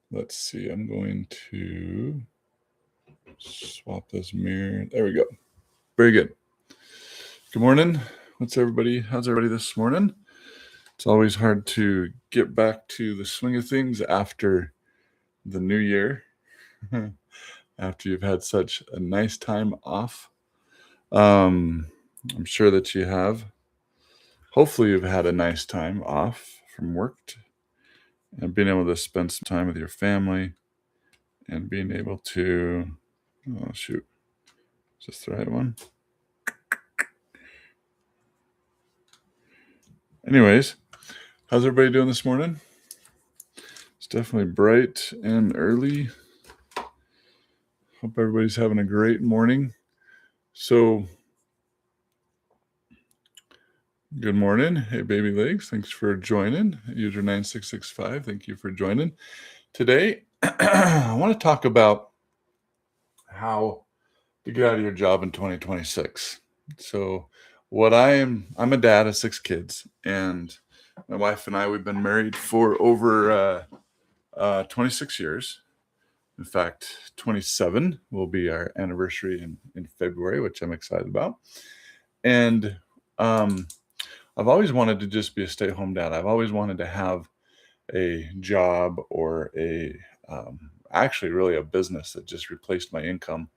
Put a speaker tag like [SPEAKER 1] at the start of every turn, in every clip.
[SPEAKER 1] Let's see. I'm going to swap this mirror. There we go. Very good. Good morning. How's everybody this morning? It's always hard to get back to the swing of things after the new year, after you've had such a nice time off. I'm sure that you have. Hopefully, you've had a nice time off from work and being able to spend some time with your family and being able to, oh, shoot, is this the right one? Anyways, how's everybody doing this morning? It's definitely bright and early. Hope everybody's having a great morning. So, good morning. Hey, baby legs. Thanks for joining. User 9665. Thank you for joining. Today, I want to talk about how to get out of your job in 2026. So, I'm a dad of 6 kids, and my wife and I, we've been married for over 26 years. In fact, 27 will be our anniversary in February, which I'm excited about. And I've always wanted to just be a stay-at-home dad. I've always wanted to have a job or actually really a business that just replaced my income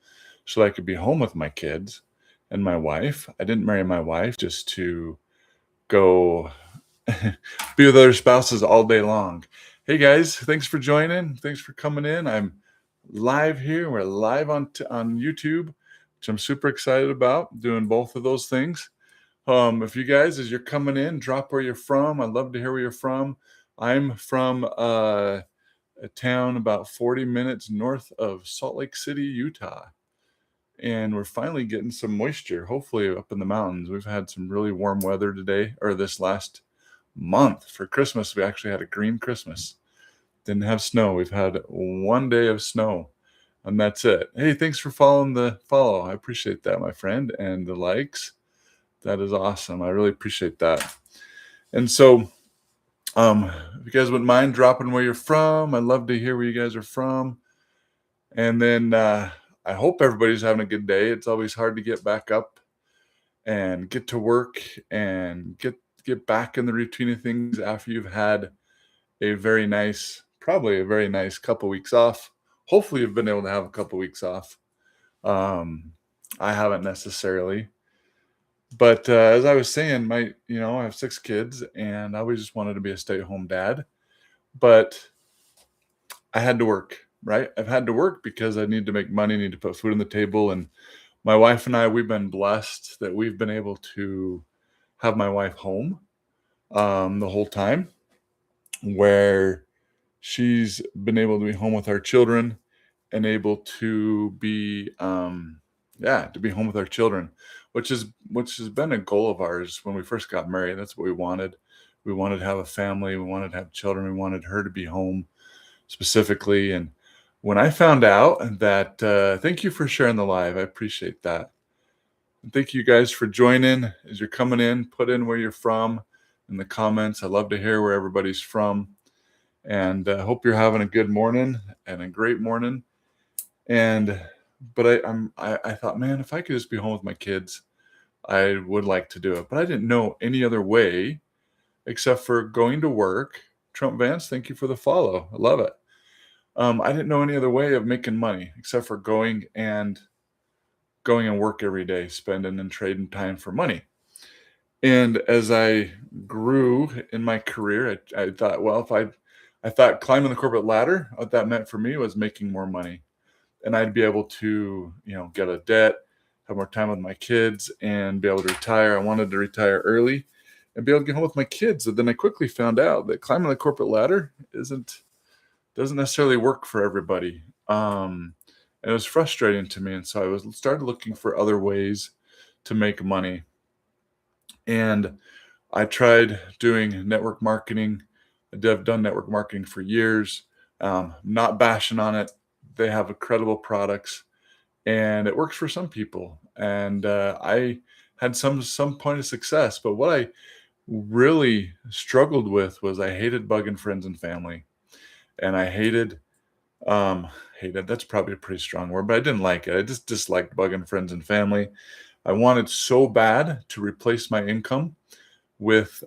[SPEAKER 1] so that I could be home with my kids and my wife. I didn't marry my wife just to go be with other spouses all day long. Hey guys, thanks for joining. Thanks for coming in. I'm live here. We're live on YouTube, which I'm super excited about, doing both of those things. If you guys, as you're coming in, drop where you're from. I'd love to hear where you're from. I'm from a town about 40 minutes north of Salt Lake City, Utah. And we're finally getting some moisture, hopefully up in the mountains. We've had some really warm weather today, or this last month. For Christmas, we actually had a green Christmas. Didn't have snow. We've had one day of snow, and that's it. Hey, thanks for following the follow. I appreciate that, my friend, and the likes. That is awesome. I really appreciate that. And so, if you guys wouldn't mind dropping where you're from, I'd love to hear where you guys are from. And then I hope everybody's having a good day. It's always hard to get back up and get to work and get back in the routine of things after you've had probably a very nice couple weeks off. Hopefully, you've been able to have a couple weeks off. I haven't necessarily. But as I was saying, I have 6 kids, and I always just wanted to be a stay-at-home dad. But I had to work, right? I've had to work because I need to make money, need to put food on the table. And my wife and I, we've been blessed that we've been able to have my wife home the whole time, where she's been able to be home with our children and able to be home with our children, which has been a goal of ours when we first got married. That's what we wanted. We wanted to have a family. We wanted to have children. We wanted her to be home specifically. And when I found out that, thank you for sharing the live. I appreciate that. And thank you guys for joining. As you're coming in, put in where you're from in the comments. I love to hear where everybody's from. And I hope you're having a good morning and a great morning. But I thought, man, if I could just be home with my kids, I would like to do it. But I didn't know any other way except for going to work. Trump Vance, thank you for the follow. I love it. I didn't know any other way of making money except for going and work every day, spending and trading time for money. And as I grew in my career, I thought, well, I thought climbing the corporate ladder, what that meant for me was making more money. And I'd be able to, get a debt, have more time with my kids, and be able to retire. I wanted to retire early and be able to get home with my kids. And then I quickly found out that climbing the corporate ladder doesn't necessarily work for everybody. And it was frustrating to me. And so I started looking for other ways to make money. And I tried doing network marketing. I've done network marketing for years. Not bashing on it. They have incredible products, and it works for some people. And I had some point of success. But what I really struggled with was I hated bugging friends and family, and I hated Um, Hated, that's probably a pretty strong word, but I didn't like it. I just disliked bugging friends and family. I wanted so bad to replace my income with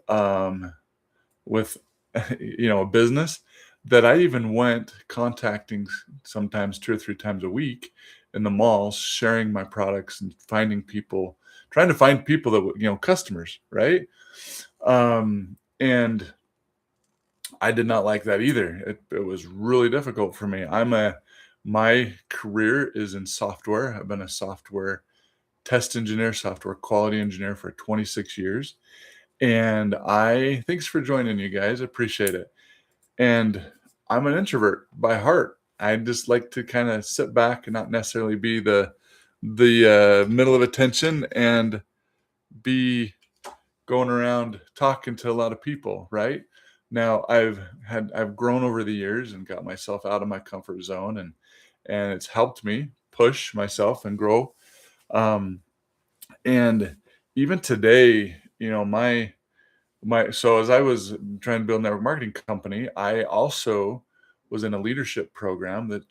[SPEAKER 1] with a business that I even went contacting sometimes 2 or 3 times a week in the malls, sharing my products and finding people, trying to find people that would, customers, right? And I did not like that either. It was really difficult for me. My career is in software. I've been a software test engineer, software quality engineer for 26 years. And thanks for joining, you guys. I appreciate it. And I'm an introvert by heart. I just like to kind of sit back and not necessarily be the middle of attention and be going around talking to a lot of people, right? Now I've grown over the years and got myself out of my comfort zone, and it's helped me push myself and grow. Um, and even today, my so as I was trying to build a network marketing company, I also was in a leadership program that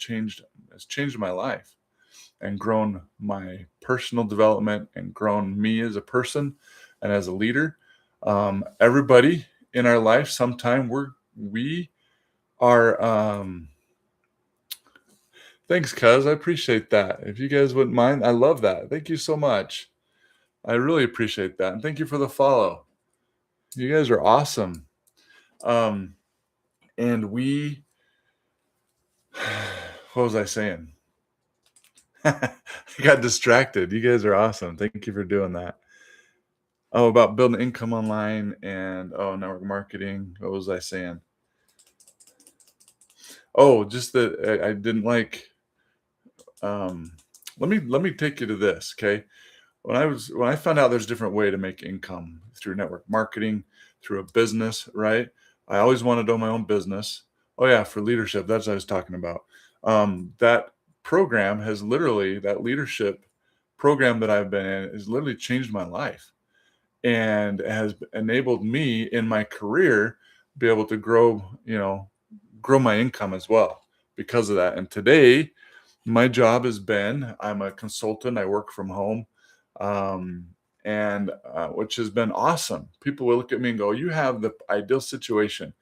[SPEAKER 1] has changed my life and grown my personal development and grown me as a person and as a leader. Everybody in our life, sometime we are. Thanks, cuz. I appreciate that. If you guys wouldn't mind, I love that. Thank you so much. I really appreciate that, and thank you for the follow. You guys are awesome. Um, and we what was I saying? I got distracted. You guys are awesome. Thank you for doing that. Oh, about building income online and network marketing. What was I saying? Oh, just that I didn't like. Um, let me take you to this, okay? When I found out there's a different way to make income through network marketing, through a business, right? I always wanted to own my own business. Oh yeah, for leadership, that's what I was talking about. That program has literally that leadership program that I've been in has literally changed my life and has enabled me in my career be able to grow my income as well because of that. And today, my job has been I'm a consultant. I work from home, um, and which has been awesome. People will look at me and go, "You have the ideal situation.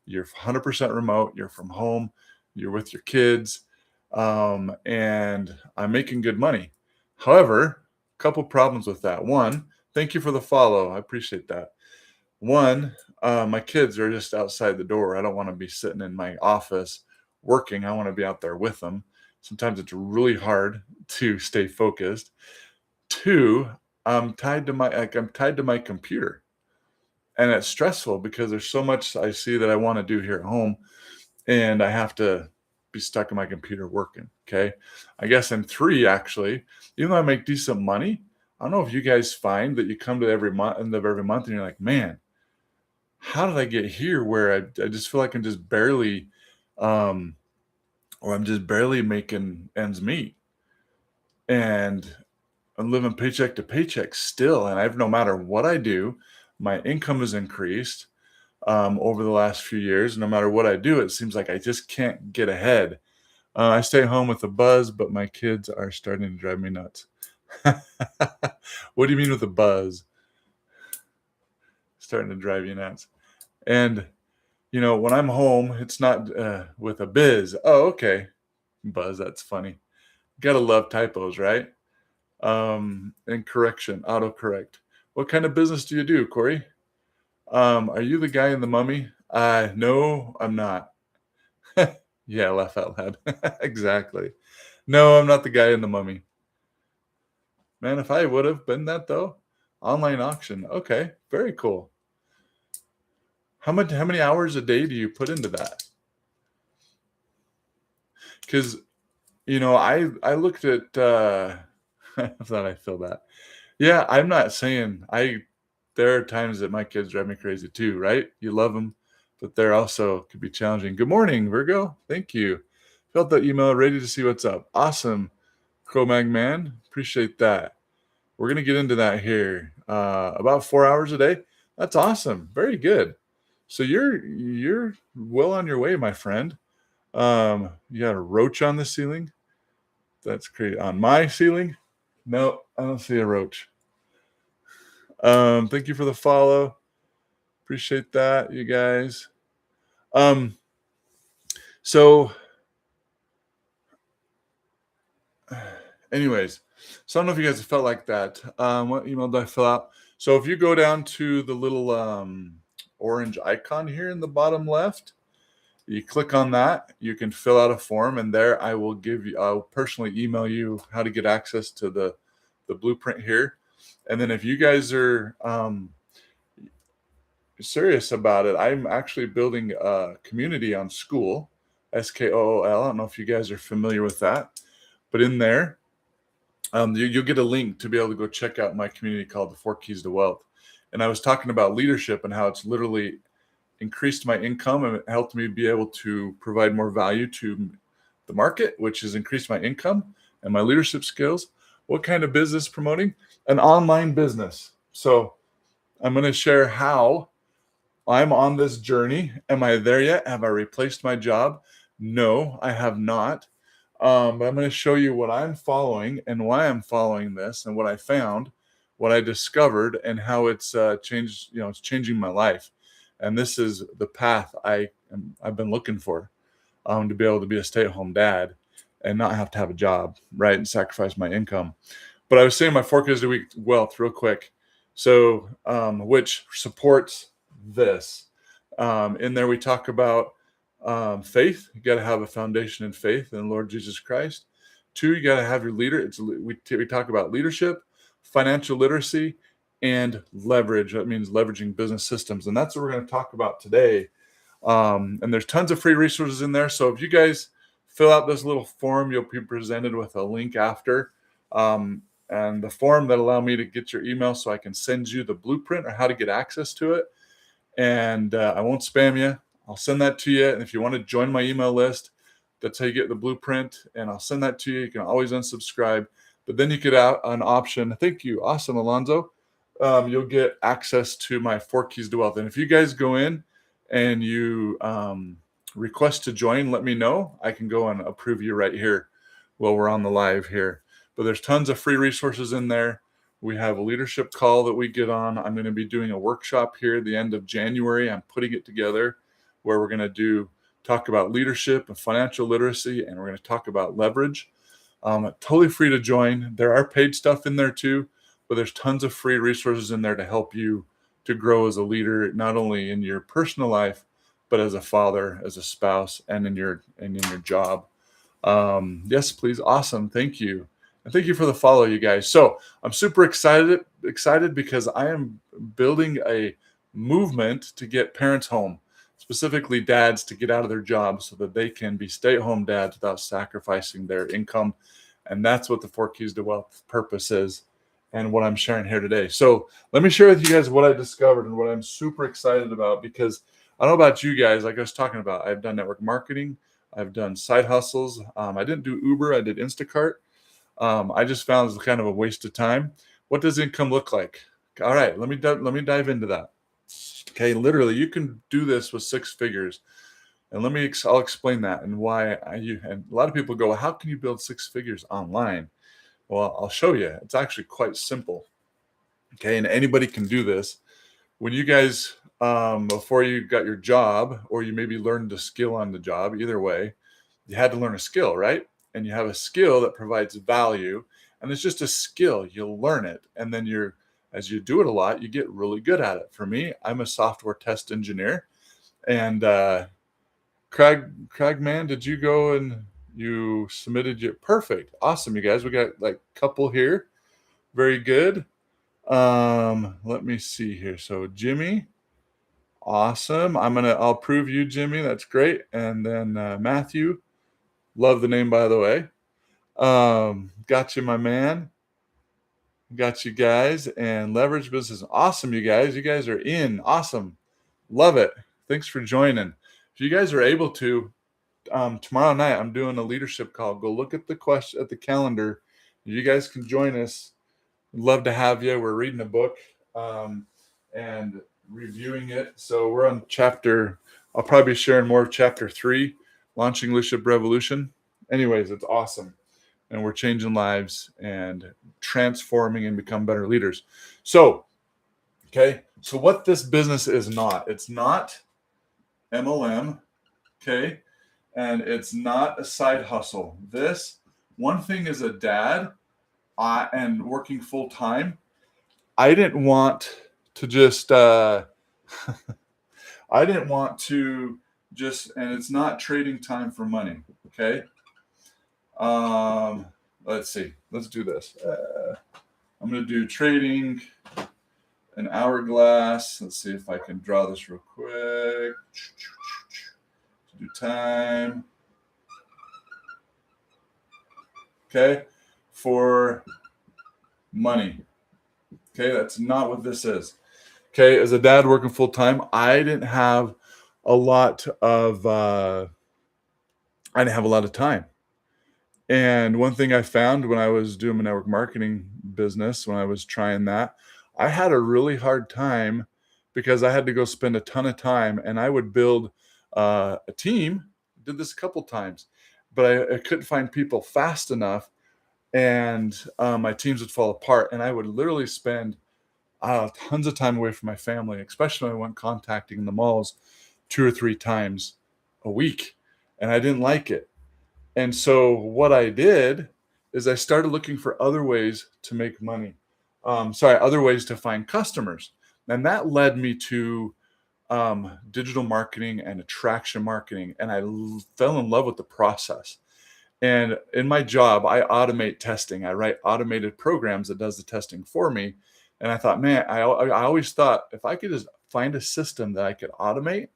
[SPEAKER 1] You're 100% remote. You're from home. You're with your kids, and I'm making good money." However, a couple problems with that. One, thank you for the follow. I appreciate that. One, my kids are just outside the door. I don't want to be sitting in my office working. I want to be out there with them. Sometimes it's really hard to stay focused. Two, I'm tied to my computer, and it's stressful because there's so much I see that I want to do here at home, and I have to be stuck in my computer working. Okay, I guess. And three, actually, even though I make decent money, I don't know if you guys find that you come to every month, end of every month, and you're like, man, how did I get here where I just feel like I'm just barely, um, or I'm just barely making ends meet, and I'm living paycheck to paycheck still, and I've no matter what I do, my income has increased, over the last few years. No matter what I do, it seems like I just can't get ahead. I stay home with a buzz, but my kids are starting to drive me nuts. What do you mean with a buzz? Starting to drive you nuts. And when I'm home, it's not with a biz. Oh, okay. Buzz, that's funny. Gotta love typos, right? And correction, autocorrect. What kind of business do you do, Corey? Are you the guy in the mummy? No, I'm not. Yeah, laugh out loud. Exactly. No, I'm not the guy in the mummy. Man, if I would have been that though, online auction. Okay, very cool. How many hours a day do you put into that? Because I looked at I thought I feel that. Yeah, I'm not saying there are times that my kids drive me crazy too, right? You love them, but they're also could be challenging. Good morning, Virgo. Thank you. Felt that email, ready to see what's up. Awesome. Cro-Mag man. Appreciate that. We're gonna get into that here. About 4 hours a day. That's awesome. Very good. So you're well on your way, my friend. You got a roach on the ceiling. That's great. On my ceiling, no, I don't see a roach. Thank you for the follow. Appreciate that, you guys. Um, so anyways, so I don't know if you guys have felt like that. What email did I fill out? So if you go down to the little orange icon here in the bottom left, you click on that, you can fill out a form, and there I'll personally email you how to get access to the blueprint here. And then if you guys are serious about it, I'm actually building a community on School, Skool. I don't know if you guys are familiar with that, but in there, you'll get a link to be able to go check out my community called the Four Keys to Wealth. And I was talking about leadership and how it's literally increased my income and it helped me be able to provide more value to the market, which has increased my income and my leadership skills. What kind of business promoting? An online business. So I'm going to share how I'm on this journey. Am I there yet? Have I replaced my job? No, I have not. But I'm going to show you what I'm following and why I'm following this and what I found, what I discovered, and how it's changed. It's changing my life. And this is the path I've been looking for, to be able to be a stay-at-home dad and not have to have a job, right, and sacrifice my income. But I was saying my 4 Keys to week wealth real quick. So, which supports this. In there, we talk about faith. You got to have a foundation in faith in the Lord Jesus Christ. 2, you got to have your leader. We talk about leadership, financial literacy, and leverage. That means leveraging business systems, and that's what we're going to talk about today. And there's tons of free resources in there. So if you guys fill out this little form, you'll be presented with a link after. And the form that allow me to get your email so I can send you the blueprint or how to get access to it. And I won't spam you. I'll send that to you. And if you want to join my email list, that's how you get the blueprint. And I'll send that to you. You can always unsubscribe. But then you get out an option. Thank you. Awesome, Alonzo. You'll get access to my 4 Keys to Wealth. And if you guys go in and you request to join, let me know. I can go and approve you right here while we're on the live here. But there's tons of free resources in there. We have a leadership call that we get on. I'm going to be doing a workshop here at the end of January. I'm putting it together where we're going to talk about leadership and financial literacy, and we're going to talk about leverage. Totally free to join. There are paid stuff in there too, but there's tons of free resources in there to help you to grow as a leader, not only in your personal life, but as a father, as a spouse, and in your job. Yes, please. Awesome. Thank you. And thank you for the follow, you guys. So I'm super excited because I am building a movement to get parents home, specifically dads, to get out of their jobs so that they can be stay-at-home dads without sacrificing their income. And that's what the 4 Keys to Wealth purpose is and what I'm sharing here today. So let me share with you guys what I discovered and what I'm super excited about, because I don't know about you guys, like I was talking about, I've done network marketing, I've done side hustles. I didn't do Uber, I did Instacart. I just found it's kind of a waste of time. What does income look like? All right, let me dive into that. Okay, literally, you can do this with 6 figures, and I'll explain that and why. And a lot of people go, how can you build 6 figures online? Well, I'll show you. It's actually quite simple. Okay, and anybody can do this. When you guys, before you got your job, or you maybe learned a skill on the job, either way, you had to learn a skill, right? And you have a skill that provides value, and it's just a skill. You'll learn it, and then as you do it a lot, you get really good at it. For me, I'm a software test engineer, and Craig, man, did you go and you submitted your perfect? Awesome, you guys. We got like a couple here. Very good. Let me see here. So Jimmy, awesome. I'll prove you, Jimmy. That's great. And then Matthew, love the name, by the way. Got you, my man. Got you guys. And leverage business. Awesome, you guys. You guys are in. Awesome. Love it. Thanks for joining. If you guys are able to, tomorrow night I'm doing a leadership call. Go look at the calendar. You guys can join us. Love to have you. We're reading a book and reviewing it. So we're on I'll probably be sharing more of chapter 3 launching Leadership Revolution. Anyways, it's awesome. And we're changing lives and transforming and become better leaders. So, okay. So what this business is not, it's not MLM. Okay. And it's not a side hustle. This one thing as a dad and working full time, I didn't want to just, I didn't want to just, and it's not trading time for money. Okay. Let's see. Let's do this. I'm going to do trading an hourglass. Let's see if I can draw this real quick. Do time. Okay. For money. Okay. That's not what this is. Okay. As a dad working full time, I didn't have a lot of time. And one thing I found when I was doing my network marketing business, when I was trying that, I had a really hard time because I had to go spend a ton of time, and I would build a team. Did this a couple times, but I couldn't find people fast enough, and my teams would fall apart, and I would literally spend tons of time away from my family, especially when I went contacting the malls 2 or 3 times a week, and I didn't like it. And so what I did is I started looking for other ways to make money. Other ways to find customers. And that led me to digital marketing and attraction marketing. And I fell in love with the process. And in my job, I automate testing. I write automated programs that does the testing for me. And I thought, man, I always thought if I could just find a system that I could automate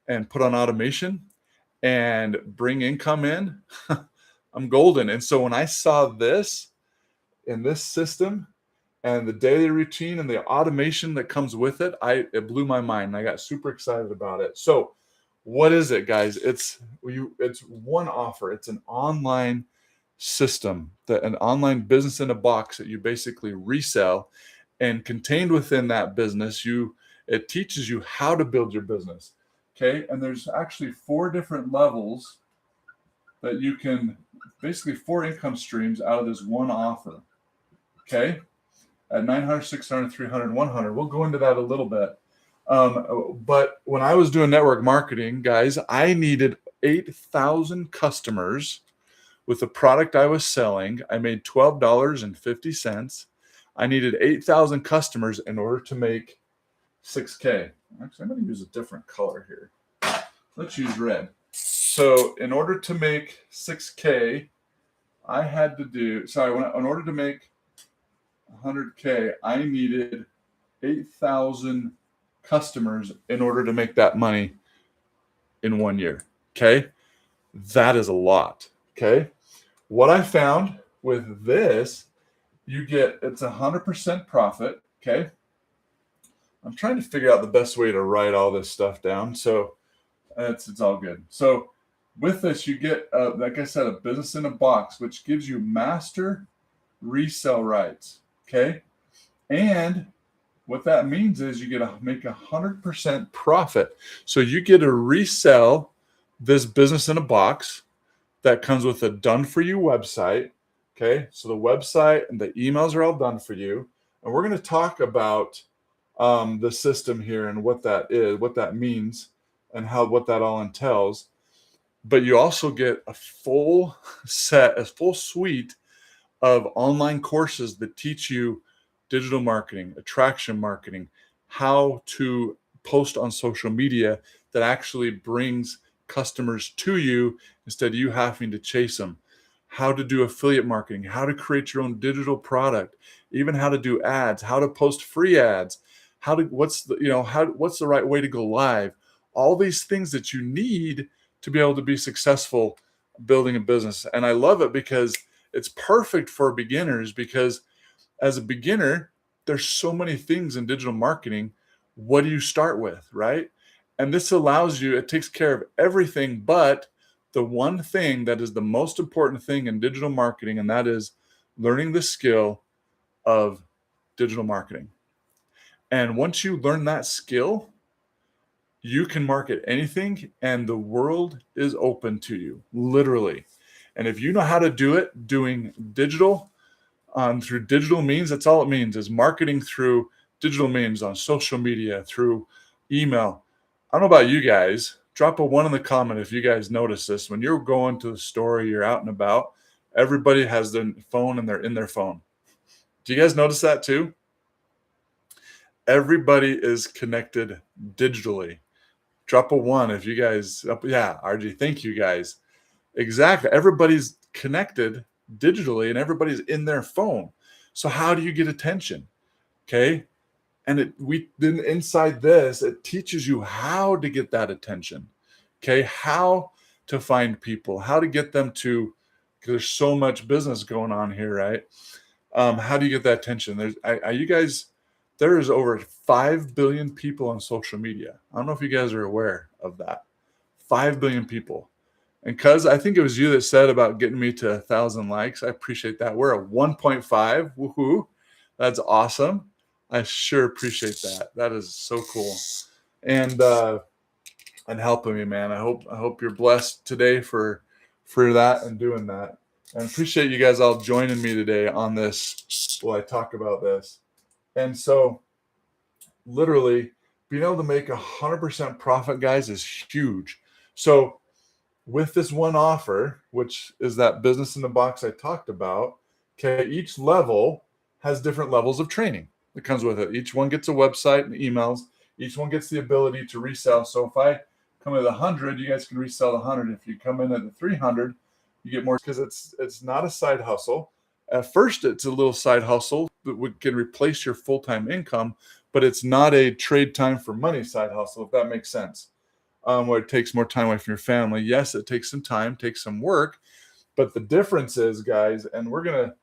[SPEAKER 1] and put on automation and bring income in, I'm golden. And so when I saw this in this system and the daily routine and the automation that comes with it, it blew my mind. I got super excited about it. So what is it, guys? It's one offer. It's an online system, an online business in a box that you basically resell, and contained within that business, it teaches you how to build your business. Okay, and there's actually 4 different levels that you can, basically 4 income streams out of this one offer. Okay, at 900, 600, 300, 100. We'll go into that a little bit. But when I was doing network marketing, guys, I needed 8,000 customers with the product I was selling. I made $12.50. I needed 8,000 customers in order to make 6K. Actually, I'm going to use a different color here. Let's use red. So in order to make 6K, I had to do, in order to make 100K, I needed 8,000 customers in order to make that money in 1 year. Okay. That is a lot. Okay. What I found with this, it's 100% profit. Okay. I'm trying to figure out the best way to write all this stuff down. So it's all good. So with this, you get, like I said, a business in a box, which gives you master resell rights. Okay. And what that means is you get to make 100% profit. So you get to resell this business in a box that comes with a done for you website. Okay. So the website and the emails are all done for you. And we're going to talk about the system here and what that is, what that means, and what that all entails. But you also get a full suite of online courses that teach you digital marketing, attraction marketing, how to post on social media that actually brings customers to you instead of you having to chase them, how to do affiliate marketing, how to create your own digital product, even how to do ads, how to post free ads, what's the right way to go live, all these things that you need to be able to be successful building a business. And I love it because it's perfect for beginners, because as a beginner, there's so many things in digital marketing. What do you start with, right? And this allows you, it takes care of everything but the one thing that is the most important thing in digital marketing, and that is learning the skill of digital marketing. And once you learn that skill, You can market anything and the world is open to you, literally. And if you know how to do it, doing digital through digital means, that's all it means is marketing through digital means on social media, through email. I don't know about you guys. Drop a one in the comment if you guys notice this. When you're going to the store, you're out and about, everybody has their phone and they're in their phone. Do you guys notice that too? Everybody is connected digitally. Drop a one if you guys, yeah, RG, thank you guys. Exactly. Everybody's connected digitally and everybody's in their phone. So how do you get attention? Okay. And we then inside this, it teaches you how to get that attention. Okay. How to find people, how to get them to, because there's so much business going on here, right? How do you get that attention? You guys, there is over 5 billion people on social media. I don't know if you guys are aware of that. 5 billion people. And cuz I think it was you that said about getting me to 1,000 likes. I appreciate that. We're at 1.5. Woohoo. That's awesome. I sure appreciate that. That is so cool. And helping me, man. I hope you're blessed today for that and doing that. And appreciate you guys all joining me today on this while I talk about this. And so literally being able to make 100% profit, guys, is huge. So with this one offer, which is that business in the box I talked about, okay, each level has different levels of training that comes with it. Each one gets a website and emails. Each one gets the ability to resell. So if I come in at 100, you guys can resell the 100. If you come in at the 300, you get more because it's not a side hustle. At first, it's a little side hustle that can replace your full-time income, but it's not a trade time for money side hustle, if that makes sense. Where it takes more time away from your family. Yes, it takes some time, takes some work, but the difference is, guys, and we're gonna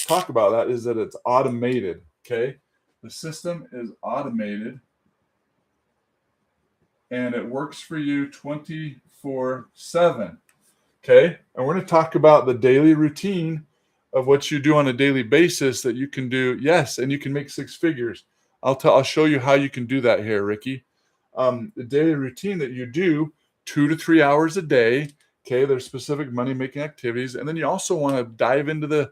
[SPEAKER 1] talk about that, is that it's automated. Okay, the system is automated, and it works for you 24/7. Okay, and we're gonna talk about the daily routine of what you do on a daily basis that you can do. Yes, and you can make six figures. I'll show you how you can do that here, Ricky. The daily routine that you do 2 to 3 hours a day. Okay, there's specific money making activities, and then you also want to dive into the.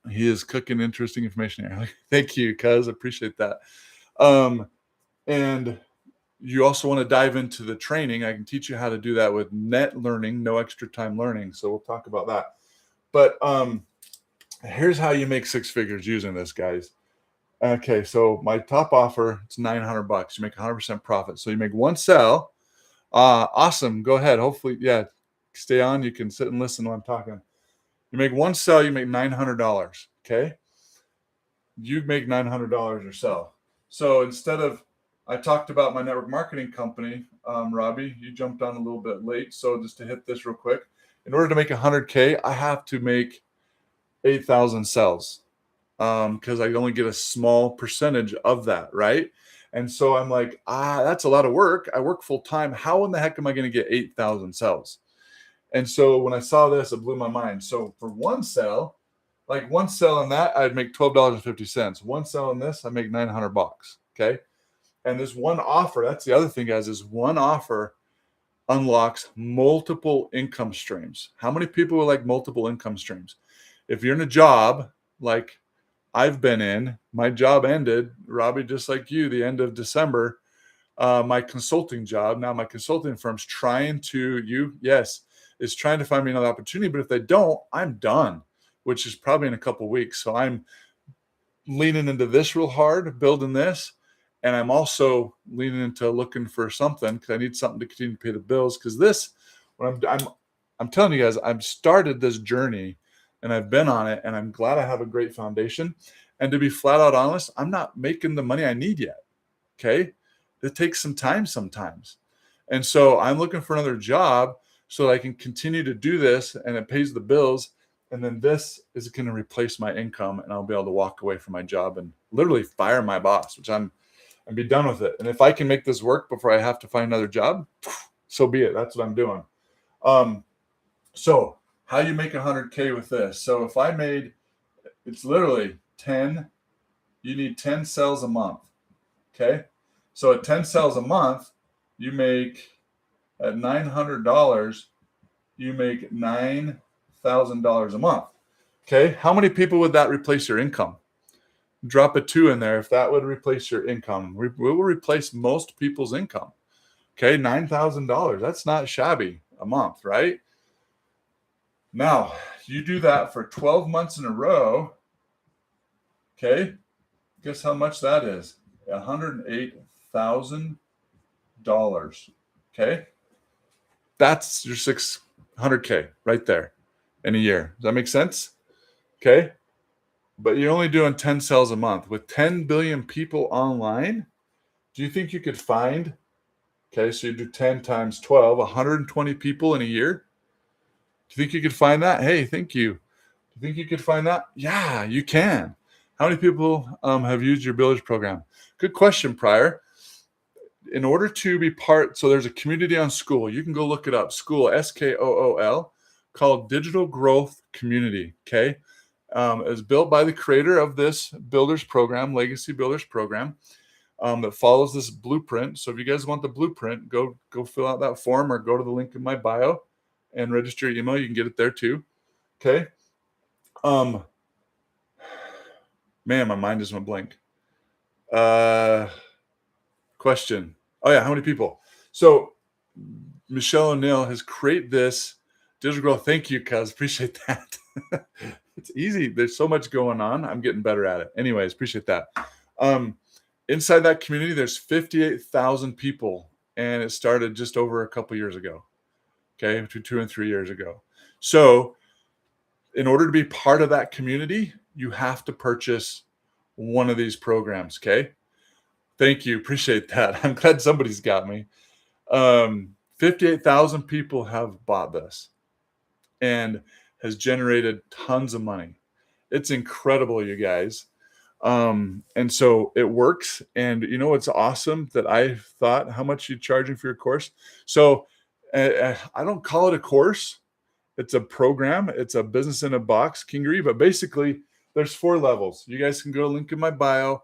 [SPEAKER 1] He is cooking interesting information here. Thank you, cuz appreciate that. And you also want to dive into the training. I can teach you how to do that with net learning, no extra time learning. So we'll talk about that. But here's how you make six figures using this, guys. Okay, so my top offer, it's $900. You make 100% profit. So you make one sell. Awesome. Go ahead. Hopefully, yeah, stay on. You can sit and listen while I'm talking. You make one sell, you make $900. Okay, you make $900 yourself. So instead of, I talked about my network marketing company, Robbie, you jumped on a little bit late. So just to hit this real quick, in order to make 100K, I have to make 8,000 sales. Because I only get a small percentage of that, right? And so I'm like, that's a lot of work. I work full time. How in the heck am I going to get 8,000 sales? And so when I saw this, it blew my mind. So for one sale, like one sale in that, I'd make $12.50. One sale in this, I make $900. Okay. And this one offer, that's the other thing, guys, is one offer unlocks multiple income streams. How many people would like multiple income streams? If you're in a job like I've been in, my job ended, Robbie, just like you, the end of December. My consulting job, now my consulting firm's trying to, is trying to find me another opportunity. But if they don't, I'm done, which is probably in a couple of weeks. So I'm leaning into this real hard, building this. And I'm also leaning into looking for something because I need something to continue to pay the bills. Because this, when I'm telling you guys, I've started this journey and I've been on it, and I'm glad I have a great foundation. And to be flat out honest, I'm not making the money I need yet. Okay. It takes some time sometimes. And so I'm looking for another job so that I can continue to do this and it pays the bills. And then this is going to replace my income, and I'll be able to walk away from my job and literally fire my boss, which I'm be done with it. And if I can make this work before I have to find another job, so be it. That's what I'm doing. So how you make 100K with this? So if I made, it's literally 10, you need 10 sales a month. Okay. So at 10 sales a month, you make at $900, you make $9,000 a month. Okay. How many people would that replace your income? Drop a 2 in there if that would replace your income. We will replace most people's income. Okay. $9,000. That's not shabby a month, right? Now, you do that for 12 months in a row. Okay. Guess how much that is? $108,000. Okay. That's your 600K right there in a year. Does that make sense? Okay. But you're only doing 10 sales a month with 10 billion people online. Do you think you could find, okay, so you do 10 times 12, 120 people in a year? Do you think you could find that? Hey, thank you. Do you think you could find that? Yeah, you can. How many people have used your Builders program? Good question, Pryor. In order to be part, so there's a community on School. You can go look it up. School, Skool, called Digital Growth Community. Okay. Is built by the creator of this Builders program, Legacy Builders program, that follows this blueprint. So if you guys want the blueprint, go fill out that form or go to the link in my bio and register your email. You can get it there too. Okay. Man, my mind just went blank. Question. Oh yeah, how many people? So Michelle O'Neill has created this digital growth. Thank you, cuz. Appreciate that. It's easy. There's so much going on. I'm getting better at it. Anyways, appreciate that. Inside that community, there's 58,000 people, and it started just over a couple years ago. Okay, between 2 and 3 years ago. So, in order to be part of that community, you have to purchase one of these programs. Okay. Thank you. Appreciate that. I'm glad somebody's got me. 58,000 people have bought this and has generated tons of money. It's incredible, you guys. And so it works. And you know what's awesome that I thought, how much you charging for your course? So I don't call it a course. It's a program. It's a business in a box, Kingery. But basically, there's 4 levels. You guys can go to link in my bio,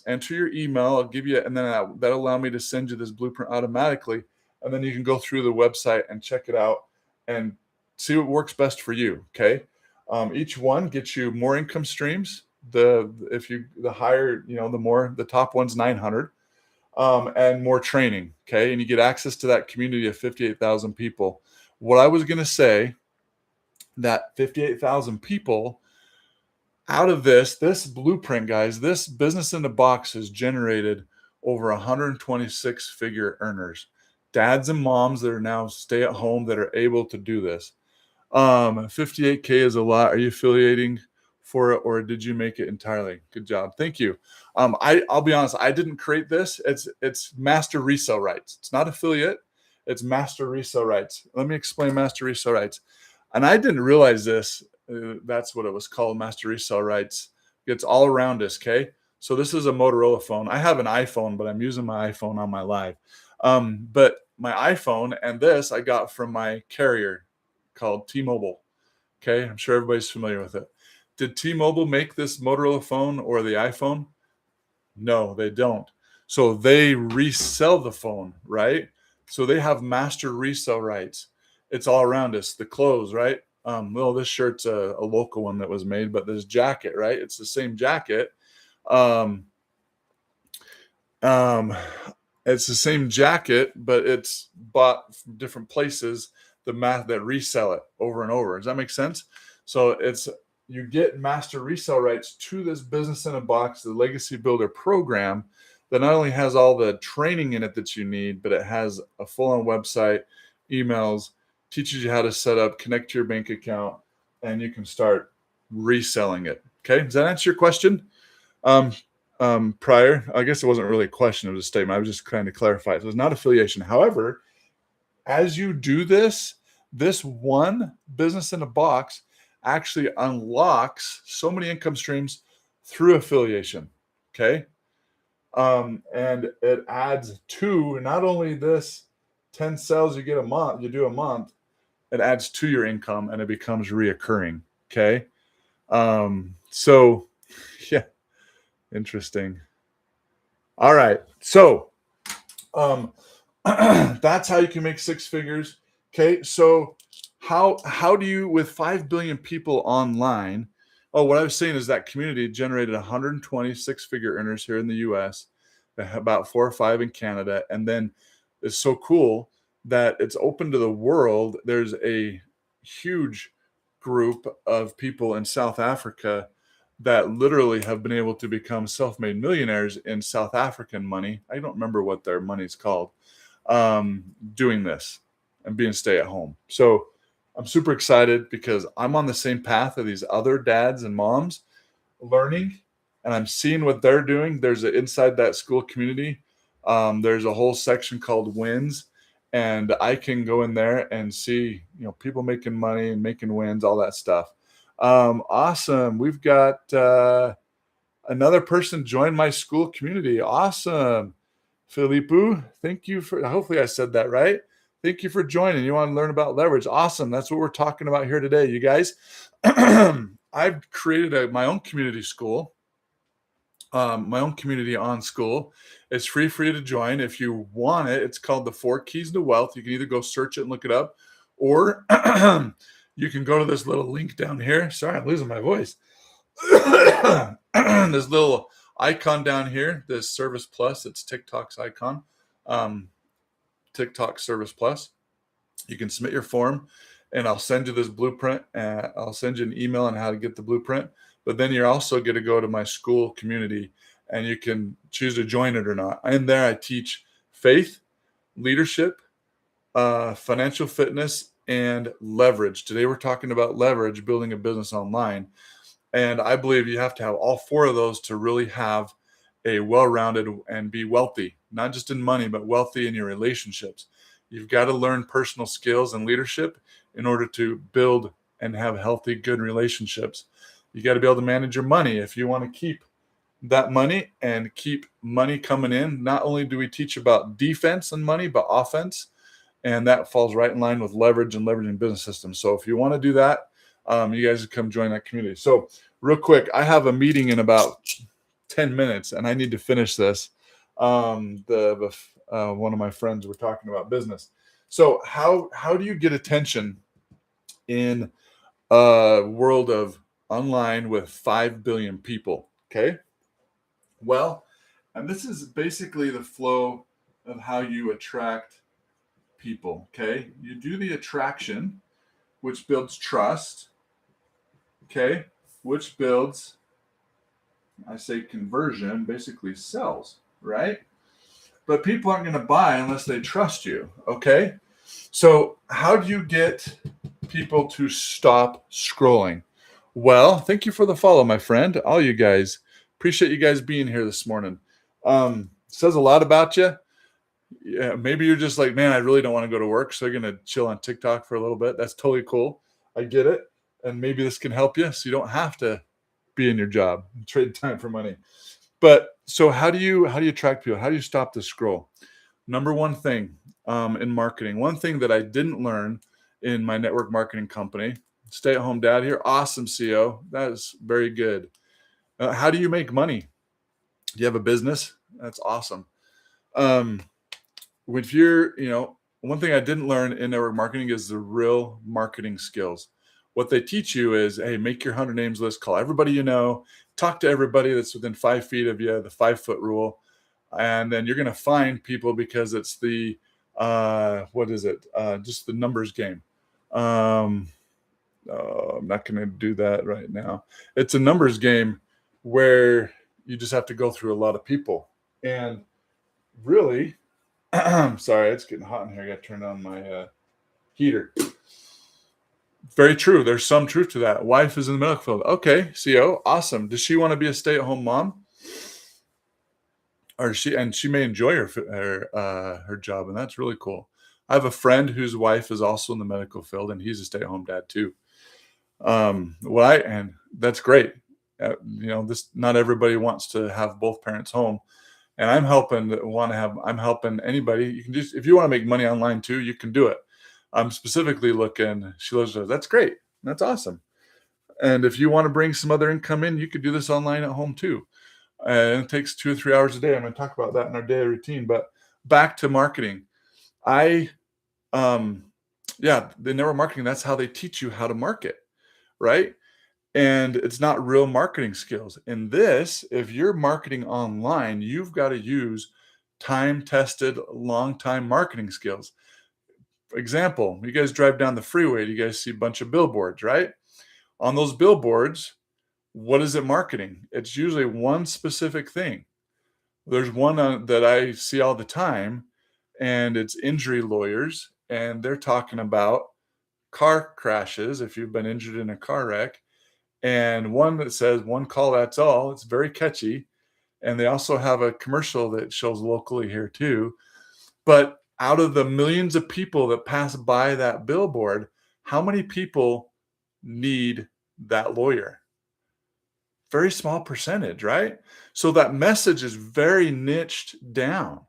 [SPEAKER 1] enter your email. I'll give you, and then that'll allow me to send you this blueprint automatically. And then you can go through the website and check it out and see what works best for you. Okay. Each one gets you more income streams. The higher, the top one's 900, and more training. Okay. And you get access to that community of 58,000 people. What I was going to say, that 58,000 people out of this blueprint, guys, this business in the box has generated over 126 figure earners, dads and moms that are now stay at home that are able to do this. 58K is a lot. Are you affiliating for it, or did you make it entirely? Good job. Thank you. I'll be honest, I didn't create this. It's master resale rights. It's not affiliate. It's master resale rights. Let me explain master resale rights. And I didn't realize this. That's what it was called, master resale rights. It's all around us. Okay. So this is a Motorola phone. I have an iPhone, but I'm using my iPhone on my live. But my iPhone and this I got from my carrier called T-Mobile. Okay. I'm sure everybody's familiar with it. Did T-Mobile make this Motorola phone or the iPhone? No, they don't. So they resell the phone, right? So they have master resale rights. It's all around us. The clothes, right? Well, this shirt's a local one that was made, but this jacket, right? It's the same jacket. It's the same jacket, but it's bought from different places that resell it over and over. Does that make sense? So you get master resale rights to this business in a box, the Legacy Builder program, that not only has all the training in it that you need, but it has a full-on website, emails, teaches you how to set up, connect to your bank account, and you can start reselling it. Okay, does that answer your question? Prior, I guess it wasn't really a question, it was a statement. I was just trying to clarify it. So it's not affiliation. However, as you do this one business in a box actually unlocks so many income streams through affiliation. Okay. And it adds to not only this 10 sales you do a month, it adds to your income and it becomes reoccurring. Okay. So yeah, interesting. All right. So Um, that's how you can make six figures. Okay, so how do you with 5 billion people online? Oh, what I was saying is that community generated 120 six-figure earners here in the U.S., about 4 or 5 in Canada, and then it's so cool that it's open to the world. There's a huge group of people in South Africa that literally have been able to become self-made millionaires in South African money. I don't remember what their money's called, doing this and being stay at home. So I'm super excited because I'm on the same path of these other dads and moms learning, and I'm seeing what they're doing. There's inside that school community, there's a whole section called wins, and I can go in there and see, people making money and making wins, all that stuff. Awesome. We've got another person join my school community. Awesome. Philippe, thank you for, hopefully I said that right. Thank you for joining. You want to learn about leverage. Awesome. That's what we're talking about here today, you guys. I've created my own community school, my own community on school. It's free for you to join. If you want it, it's called the 4 Keys to Wealth. You can either go search it and look it up, or you can go to this little link down here. Sorry, I'm losing my voice. This little icon down here, this Service Plus, it's TikTok's icon, TikTok Service Plus. You can submit your form, and I'll send you this blueprint. I'll send you an email on how to get the blueprint. But then you're also going to go to my school community, and you can choose to join it or not. In there, I teach faith, leadership, financial fitness, and leverage. Today, we're talking about leverage, building a business online. And I believe you have to have all four of those to really have a well-rounded and be wealthy, not just in money, but wealthy in your relationships. You've got to learn personal skills and leadership in order to build and have healthy, good relationships. You got to be able to manage your money if you want to keep that money and keep money coming in. Not only do we teach about defense and money, but offense. And that falls right in line with leverage and leveraging business systems. So if you want to do that, you guys come join that community. So real quick, I have a meeting in about 10 minutes and I need to finish this. One of my friends were talking about business. So how do you get attention in a world of online with 5 billion people? Okay. Well, and this is basically the flow of how you attract people. Okay. You do the attraction, which builds trust. Okay. Which builds, I say conversion, basically sells, right? But people aren't going to buy unless they trust you. Okay. So how do you get people to stop scrolling? Well, thank you for the follow, my friend. All you guys. Appreciate you guys being here this morning. Says a lot about you. Yeah, maybe you're just like, man, I really don't want to go to work, so you're going to chill on TikTok for a little bit. That's totally cool. I get it. And maybe this can help you so you don't have to be in your job and trade time for money. But so how do you attract people? How do you stop the scroll? Number one thing in marketing, one thing that I didn't learn in my network marketing company, stay-at-home dad here, awesome CEO. That is very good. How do you make money? Do you have a business? That's awesome. If you're, one thing I didn't learn in network marketing is the real marketing skills. What they teach you is, hey, make your 100 names list, call everybody you know, talk to everybody that's within 5 feet of you, the 5-foot rule. And then you're going to find people because it's the, just the numbers game. I'm not going to do that right now. It's a numbers game where you just have to go through a lot of people. And really, sorry, it's getting hot in here. I got to turn on my heater. Very true. There's some truth to that. Wife is in the medical field. Okay, CO, awesome. Does she want to be a stay-at-home mom? Or she may enjoy her job, and that's really cool. I have a friend whose wife is also in the medical field, and he's a stay-at-home dad too. And that's great. Not everybody wants to have both parents home, and I'm helping anybody. You can just, if you want to make money online too, you can do it. I'm specifically looking. She lives there. That's great. That's awesome. And if you want to bring some other income in, you could do this online at home too. And it takes 2 or 3 hours a day. I'm going to talk about that in our daily routine. But back to marketing. I yeah, the network marketing, that's how they teach you how to market, right? And it's not real marketing skills. In this, if you're marketing online, you've got to use time tested, long time marketing skills. For example, you guys drive down the freeway, you guys see a bunch of billboards, right? On those billboards, what is it marketing? It's usually one specific thing. There's one that I see all the time, and it's injury lawyers, and they're talking about car crashes if you've been injured in a car wreck, and one that says one call that's all. It's very catchy. And they also have a commercial that shows locally here too. But out of the millions of people that pass by that billboard, how many people need that lawyer? Very small percentage, right? So that message is very niched down.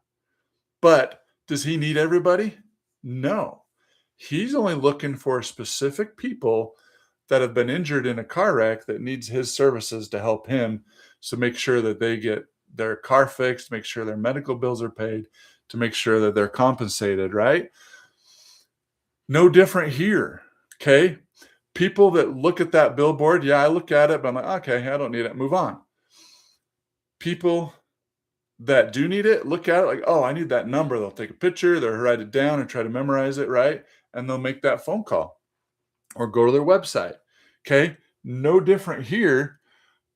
[SPEAKER 1] But does he need everybody? No. He's only looking for specific people that have been injured in a car wreck that needs his services to help him. So make sure that they get their car fixed, make sure their medical bills are paid, to make sure that they're compensated, right? No different here. Okay. People that look at that billboard, yeah, I look at it, but I'm like, okay, I don't need it. Move on. People that do need it look at it like, oh, I need that number. They'll take a picture, they'll write it down and try to memorize it, right? And they'll make that phone call or go to their website. Okay. No different here.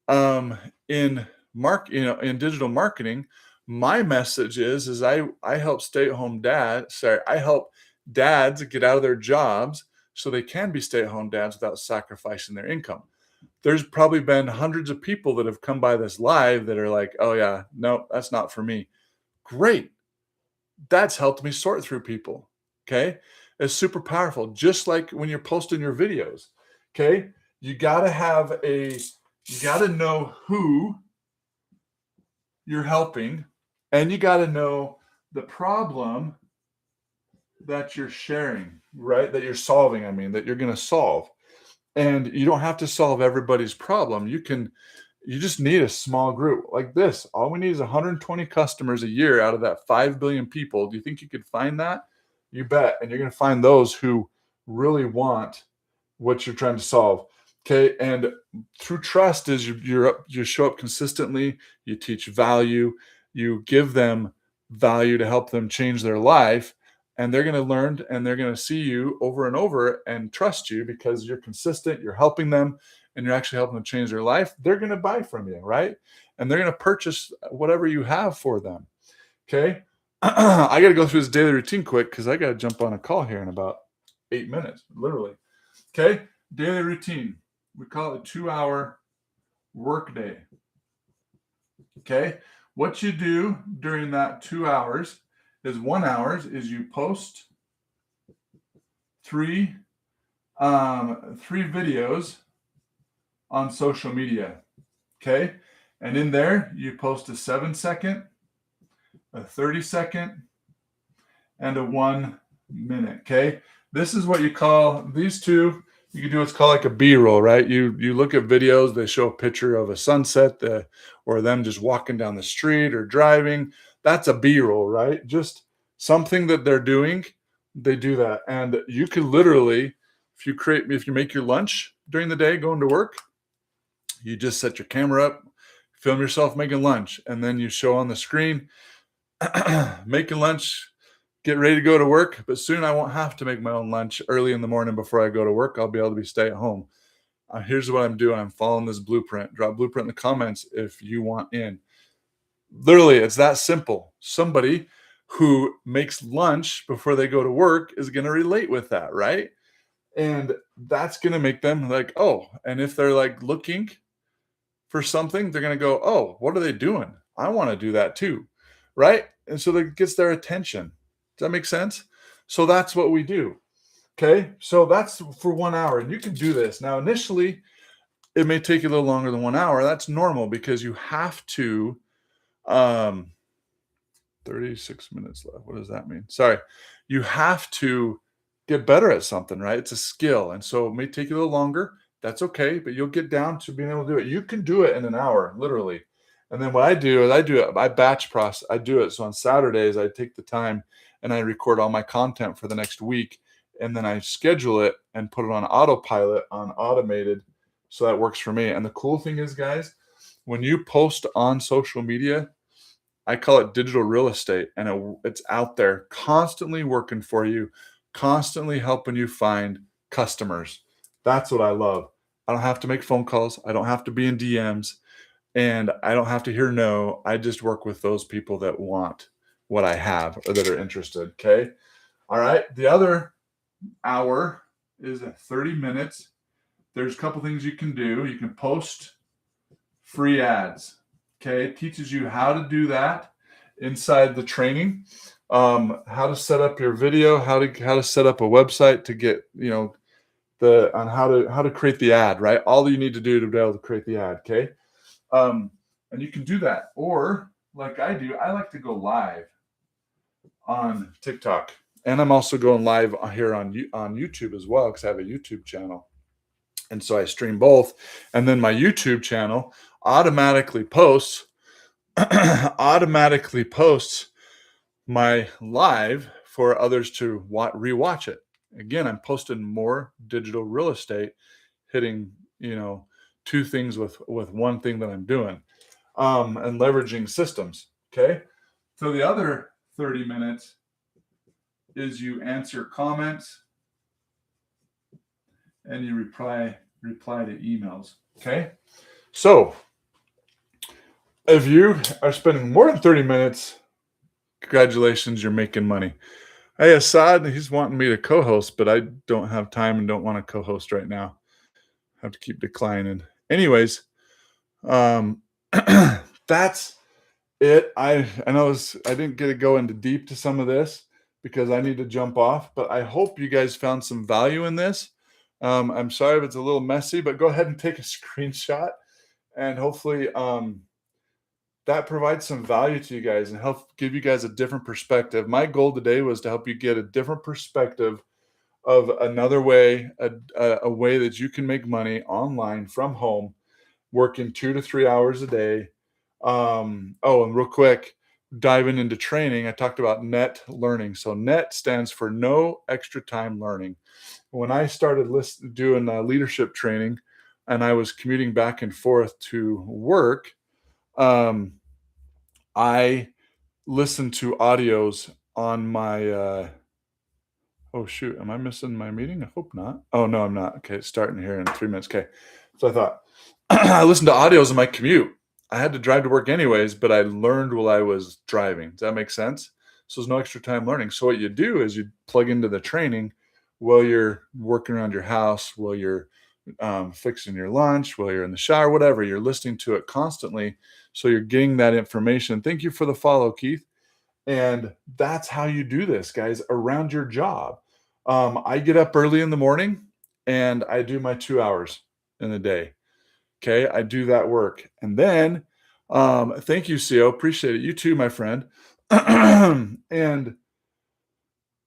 [SPEAKER 1] In in digital marketing, my message is I help stay-at-home I help dads get out of their jobs so they can be stay-at-home dads without sacrificing their income. There's probably been hundreds of people that have come by this live that are like, oh yeah, no, that's not for me. Great. That's helped me sort through people. Okay. It's super powerful. Just like when you're posting your videos. Okay. You got to you got to know who you're helping, and you got to know the problem that you're sharing, right? That you're solving. I mean, that you're going to solve. And you don't have to solve everybody's problem. You just need a small group like this. All we need is 120 customers a year out of that 5 billion people. Do you think you could find that? You bet. And you're going to find those who really want what you're trying to solve. Okay. And through trust is you show up consistently, you teach value, you give them value to help them change their life. And they're going to learn and they're going to see you over and over and trust you because you're consistent, you're helping them, and you're actually helping them change their life. They're going to buy from you, right? And they're going to purchase whatever you have for them. Okay. I got to go through this daily routine quick because I got to jump on a call here in about 8 minutes, literally. Okay. Daily routine. We call it a 2-hour workday. Okay. What you do during that 2 hours is 1 hour is you post three videos on social media. Okay. And in there, you post a 7-second, a 30-second, and a 1 minute. Okay. This is what you call these two. You can do what's called like a B-roll, right? You look at videos, they show a picture of a sunset or them just walking down the street or driving. That's a B-roll, right? Just something that they're doing. They do that. And you can literally, if you make your lunch during the day going to work, you just set your camera up, film yourself making lunch, and then you show on the screen making lunch, get ready to go to work. But soon I won't have to make my own lunch early in the morning before I go to work. I'll be able to stay at home. Here's what I'm doing. I'm following this blueprint. Drop blueprint in the comments if you want in. Literally, it's that simple. Somebody who makes lunch before they go to work is going to relate with that, right? And that's going to make them like, oh, and if they're like looking for something, they're going to go, oh, what are they doing? I want to do that too, right? And so that gets their attention. Does that make sense? So that's what we do. Okay. So that's for 1 hour. And you can do this. Now, initially, it may take you a little longer than 1 hour. That's normal because you have to 36 minutes left. What does that mean? Sorry. You have to get better at something, right? It's a skill. And so it may take you a little longer. That's okay, but you'll get down to being able to do it. You can do it in an hour, literally. And then what I do is I batch process. I do it. So on Saturdays, I take the time and I record all my content for the next week. And then I schedule it and put it on autopilot on automated. So that works for me. And the cool thing is, guys, when you post on social media, I call it digital real estate, and it's out there constantly working for you, constantly helping you find customers. That's what I love. I don't have to make phone calls. I don't have to be in DMs, and I don't have to hear no. I just work with those people that want what I have or that are interested. Okay. All right. The other hour is at 30 minutes. There's a couple things you can do. You can post free ads. Okay, it teaches you how to do that inside the training. How to set up your video, how to set up a website to get the on how to create the ad. Right, all you need to do to be able to create the ad. Okay, and you can do that, or like I do, I like to go live on TikTok, and I'm also going live here on YouTube as well because I have a YouTube channel. And so I stream both, and then my YouTube channel automatically posts automatically posts my live for others to rewatch it. Again, I'm posting more digital real estate, hitting two things with one thing that I'm doing, and leveraging systems. Okay, so the other 30 minutes is you answer comments and you reply to emails. Okay, so if you are spending more than 30 minutes, congratulations, you're making money. Hey, Assad, he's wanting me to co-host, but I don't have time and don't want to co-host right now. I have to keep declining. Anyways, that's it. I know I didn't get to go into deep to some of this because I need to jump off, but I hope you guys found some value in this. I'm sorry if it's a little messy, but go ahead and take a screenshot, and hopefully that provides some value to you guys and help give you guys a different perspective. My goal today was to help you get a different perspective of another way, a way that you can make money online from home, working 2 to 3 hours a day. And real quick, diving into training, I talked about net learning. So net stands for no extra time learning. When I started doing leadership training and I was commuting back and forth to work, I listened to audios on my oh shoot, am I missing my meeting? I hope not. Oh no, I'm not. Okay, it's starting here in 3 minutes. Okay. So I thought I listened to audios in my commute. I had to drive to work anyways, but I learned while I was driving. Does that make sense? So there's no extra time learning. So what you do is you plug into the training while you're working around your house, while you're fixing your lunch, while you're in the shower, whatever. You're listening to it constantly. So you're getting that information. Thank you for the follow, Keith. And that's how you do this, guys, around your job. I get up early in the morning and I do my 2 hours in the day. Okay, I do that work. And then, thank you, CO. Appreciate it. You too, my friend. And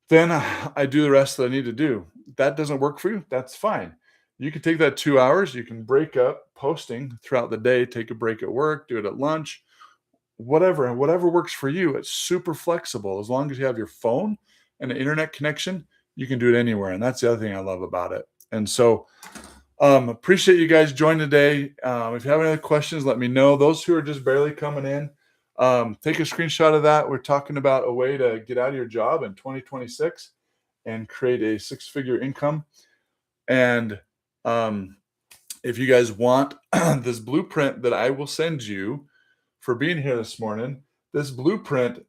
[SPEAKER 1] then I do the rest that I need to do. If that doesn't work for you, that's fine. You can take that 2 hours, you can break up posting throughout the day, take a break at work, do it at lunch, whatever works for you. It's super flexible. As long as you have your phone and an internet connection, you can do it anywhere. And that's the other thing I love about it. And so appreciate you guys joining today. If you have any other questions, let me know. Those who are just barely coming in, take a screenshot of that. We're talking about a way to get out of your job in 2026 and create a six-figure income. And if you guys want this blueprint that I will send you for being here this morning, this blueprint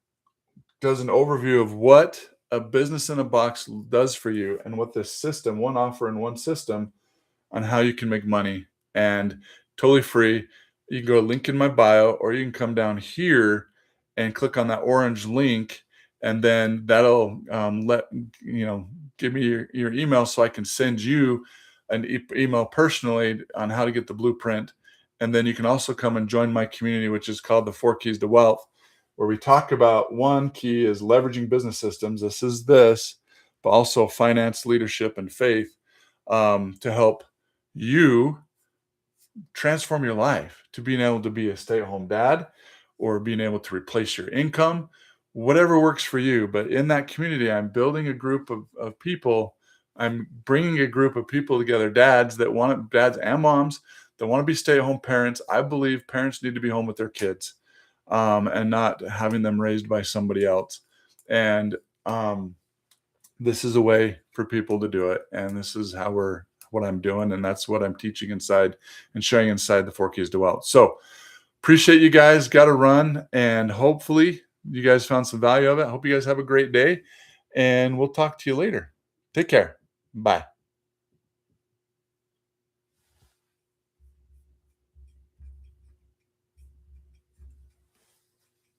[SPEAKER 1] does an overview of what a business in a box does for you and what this system, one offer in one system, on how you can make money, and totally free. You can go to link in my bio, or you can come down here and click on that orange link, and then that'll give me your email so I can send you an email personally on how to get the blueprint. And then you can also come and join my community, which is called the 4 Keys to Wealth, where we talk about one key is leveraging business systems. But also finance, leadership, and faith, to help you transform your life to being able to be a stay-at-home dad or being able to replace your income, whatever works for you. But in that community, I'm building a group of people. I'm bringing a group of people together, dads and moms that want to be stay-at-home parents. I believe parents need to be home with their kids, and not having them raised by somebody else. And um, this is a way for people to do it. And this is what I'm doing. And that's what I'm teaching inside and showing inside the 4 Keys to Wealth. So appreciate you guys. Got to run. And hopefully you guys found some value of it. I hope you guys have a great day. And we'll talk to you later. Take care. Bye.